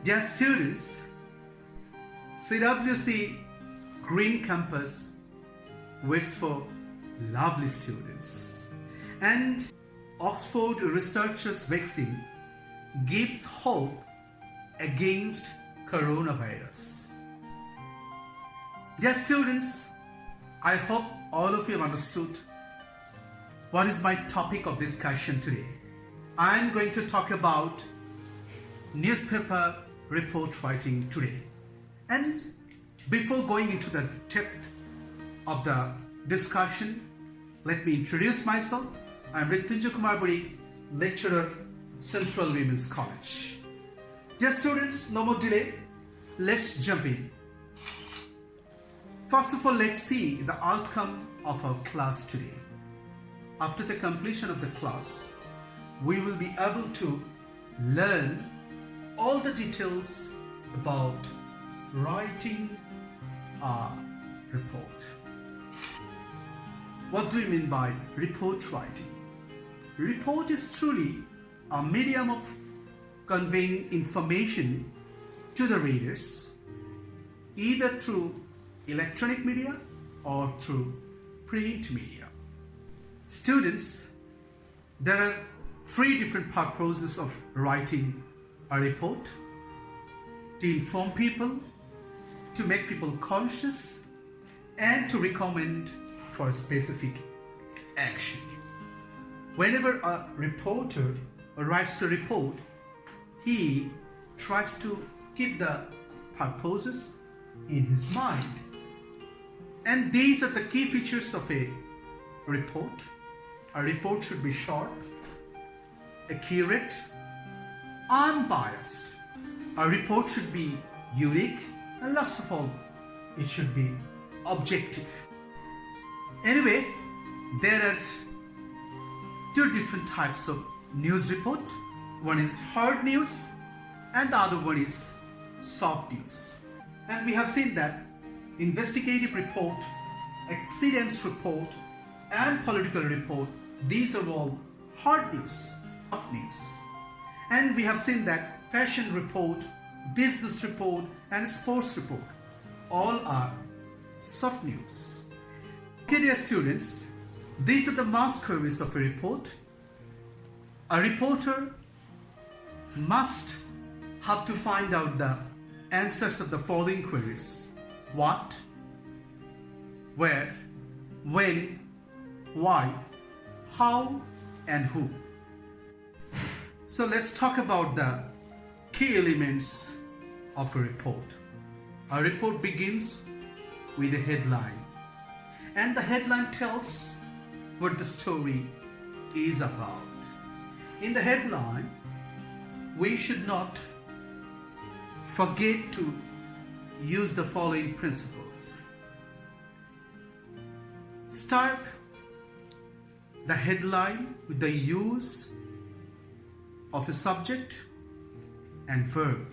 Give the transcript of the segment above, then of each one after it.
Dear students, CWC Green Campus waits for lovely students, and Oxford researchers' vaccine gives hope against coronavirus. Dear students, I hope all of you have understood what is my topic of discussion today. I am going to talk about newspaper report writing today. And before going into the depth of the discussion, let me introduce myself. I am Mritunjoy Sir, lecturer, Central Women's College. Dear students, no more delay, let's jump in. First of all, let's see the outcome of our class today. After the completion of the class, we will be able to learn all the details about writing a report. What do you mean by report writing? Report is truly a medium of conveying information to the readers, either through electronic media or through print media. Students, there are three different purposes of writing a report: to inform people, to make people conscious, and to recommend for specific action. Whenever a reporter writes a report, he tries to keep the purposes in his mind. And these are the key features of a report. A report should be short, accurate, unbiased. A report should be unique, and last of all, it should be objective. Anyway, there are two different types of news report. One is hard news and the other one is soft news. And we have seen that investigative report, accidents report, and political report, these are all hard news, soft news. And we have seen that fashion report, business report, and sports report all are soft news. Okay, dear students, these are the mass queries of a report. A reporter must have to find out the answers of the following queries: what, where, when, why, how, and who. So let's talk about the key elements of a report. A report begins with a headline, and the headline tells what the story is about. In the headline, we should not forget to use the following principles. Start the headline with the use of a subject and verb.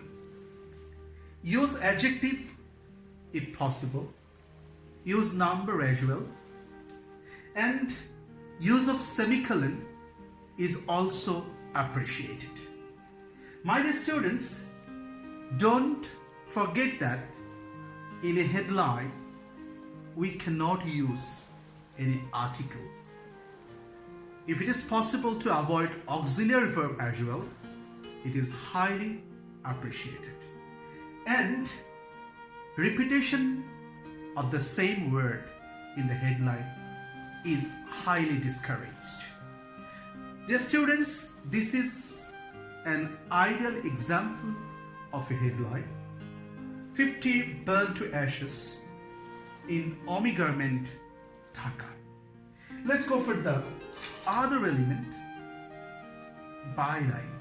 Use adjective if possible. Use number as well. And use of semicolon is also appreciated. My dear students, don't forget that in a headline we cannot use any article. If it is possible to avoid auxiliary verb as well, it is highly appreciated. And repetition of the same word in the headline is highly discouraged. Dear students, this is an ideal example of a headline: 50 burned to ashes in army garment, Dhaka. Let's go for the other element, byline.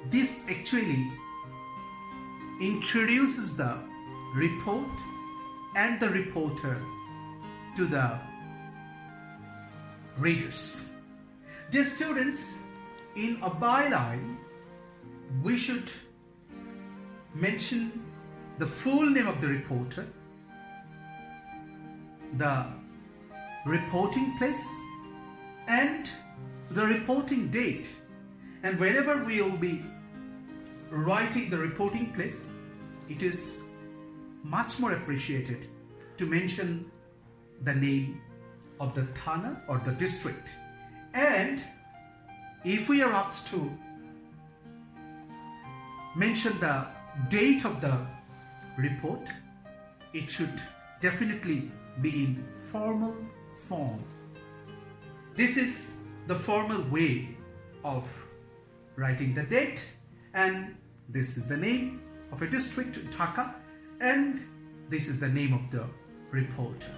This actually introduces the report and the reporter to the readers. Dear students, in a byline, we should mention the full name of the reporter, the reporting place, and the reporting date. And whenever we will be writing the reporting place, it is much more appreciated to mention the name of the thana or the district. And if we are asked to mention the date of the report, it should definitely be in formal form. This is the formal way of writing the date, and this is the name of a district, Dhaka, and this is the name of the reporter.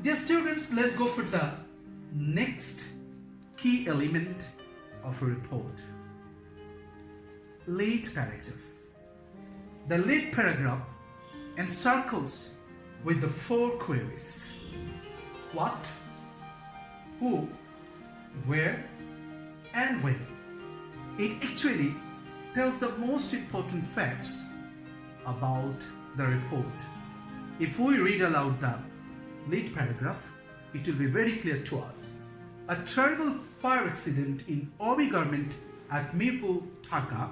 Dear students, let's go for the next key element of a report. Lead paragraph. The lead paragraph encircles with the 4 queries: what, who, where, and when. It actually tells the most important facts about the report. If we read aloud the lead paragraph, it will be very clear to us. A terrible fire accident in Obi Garment at Mirpur, Dhaka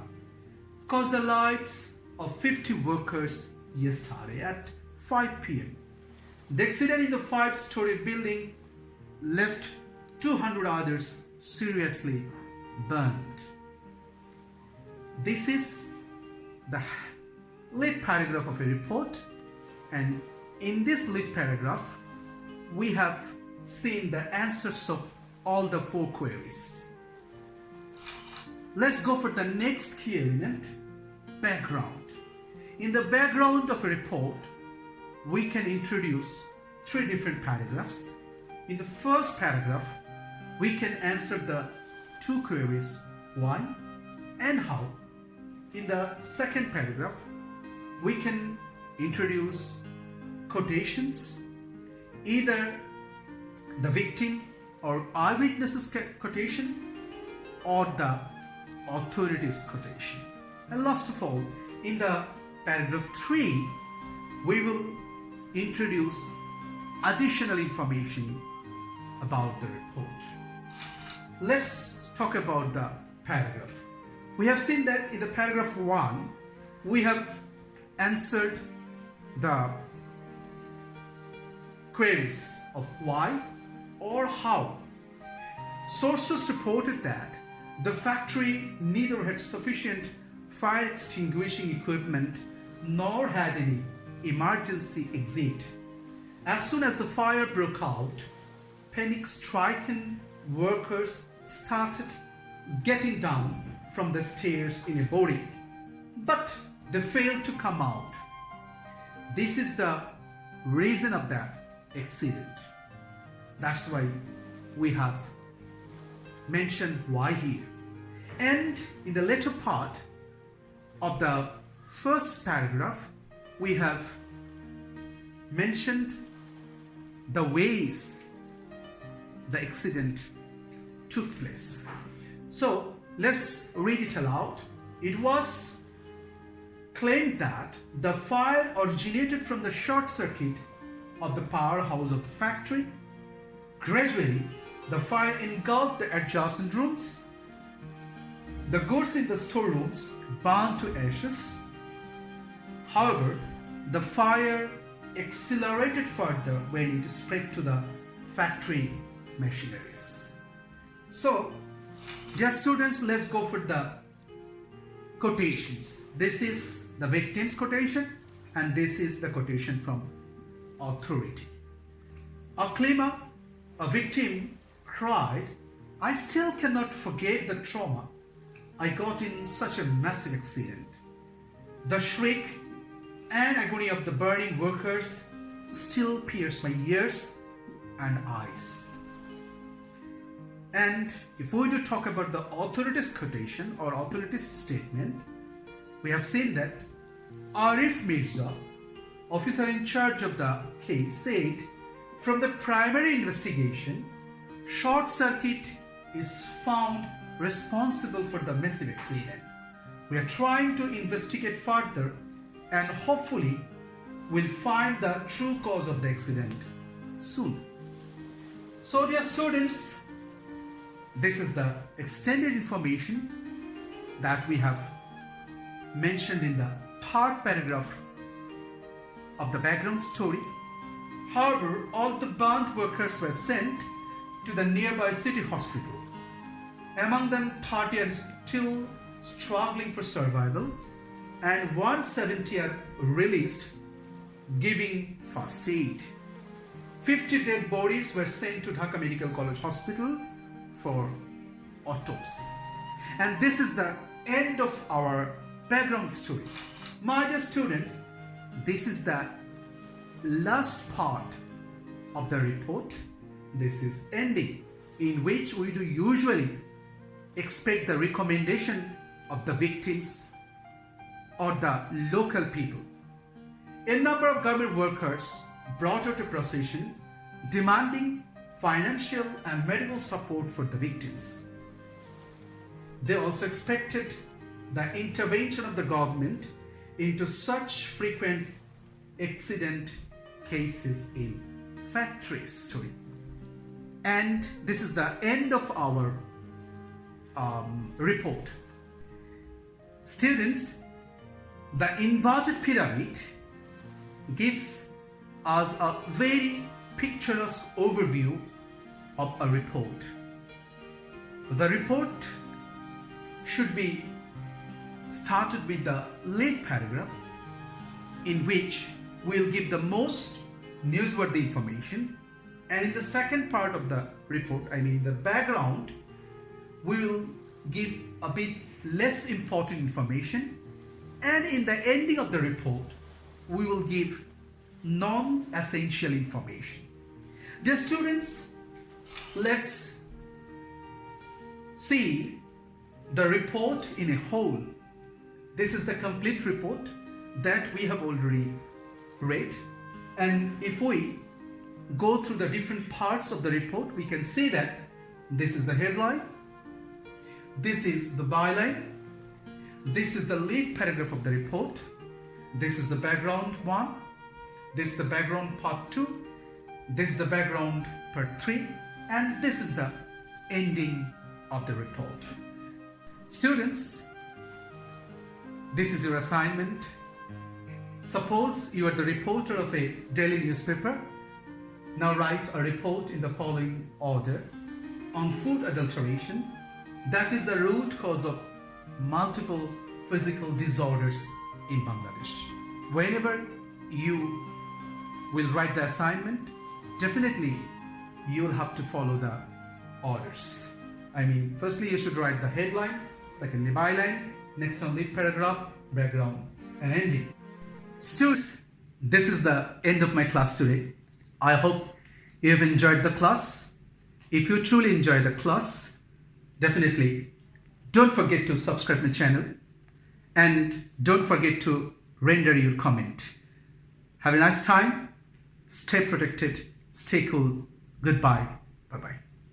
caused the lives of 50 workers yesterday at 5 p.m. The accident in the 5-story building left 200 others seriously burned. This is the lead paragraph of a report, and in this lead paragraph we have seen the answers of all the 4 queries. Let's go for the next key element, background. In the background of a report, we can introduce 3 different paragraphs. In the first paragraph, we can answer the 2 queries, why and how. In the second paragraph, we can introduce quotations, either the victim or eyewitnesses quotation or the authorities quotation. And last of all, in the paragraph 3, we will introduce additional information about the report. Let's talk about the paragraph. We have seen that in the paragraph 1, we have answered the queries of why or how. Sources reported that the factory neither had sufficient fire extinguishing equipment nor had any emergency exit. As soon as the fire broke out, panic-stricken workers started getting down from the stairs in a boarding, but they failed to come out. This is the reason of that accident. That's why we have mentioned why here. And in the later part of the first paragraph, we have mentioned the ways the accident took place. So let's read it aloud. It was claimed that the fire originated from the short circuit of the powerhouse of the factory. Gradually, the fire engulfed the adjacent rooms. The goods in the storerooms burned to ashes. However, the fire accelerated further when it spread to the factory machineries. So, dear students, let's go for the quotations. This is the victim's quotation and this is the quotation from authority. A claimant, a victim, cried, "I still cannot forget the trauma I got in such a massive accident. The shriek and agony of the burning workers still pierce my ears and eyes." And if we do talk about the authorities quotation or authorities statement, we have seen that Arif Mirza, officer in charge of the case, said, "From the primary investigation, short circuit is found responsible for the massive accident. We are trying to investigate further and hopefully will find the true cause of the accident soon." So dear students, this is the extended information that we have mentioned in the third paragraph of the background story. However, all the burnt workers were sent to the nearby city hospital. Among them, 30 are still struggling for survival, and 170 are released, giving first aid. 50 dead bodies were sent to Dhaka Medical College Hospital for autopsy. And this is the end of our background story. My dear students, this is the last part of the report. This is ending, in which we do usually expect the recommendation of the victims or the local people. A number of government workers brought out a procession demanding financial and medical support for the victims. They also expected the intervention of the government into such frequent accident cases in factories. And this is the end of our report. Students, the inverted pyramid gives us a very picturesque overview of a report. The report should be started with the lead paragraph, in which we'll give the most newsworthy information, and in the second part of the report, the background, we will give a bit less important information, and in the ending of the report, we will give non-essential information. Dear students, let's see the report in a whole. This is the complete report that we have already read, and if we go through the different parts of the report, we can see that this is the headline, this is the byline, this is the lead paragraph of the report, this is the background 1, this is the background part 2, this is the background part 3, and this is the ending of the report. Students, this is your assignment. Suppose you are the reporter of a daily newspaper. Now write a report in the following order on food adulteration, that is the root cause of multiple physical disorders in Bangladesh. Whenever you will write the assignment, definitely you will have to follow the orders. Firstly you should write the headline, secondly byline, next on lead paragraph, background, and ending. Students, this is the end of my class today. I hope you have enjoyed the class. If you truly enjoyed the class, definitely don't forget to subscribe my channel, and don't forget to render your comment. Have a nice time. Stay protected. Stay cool. Goodbye. Bye-bye.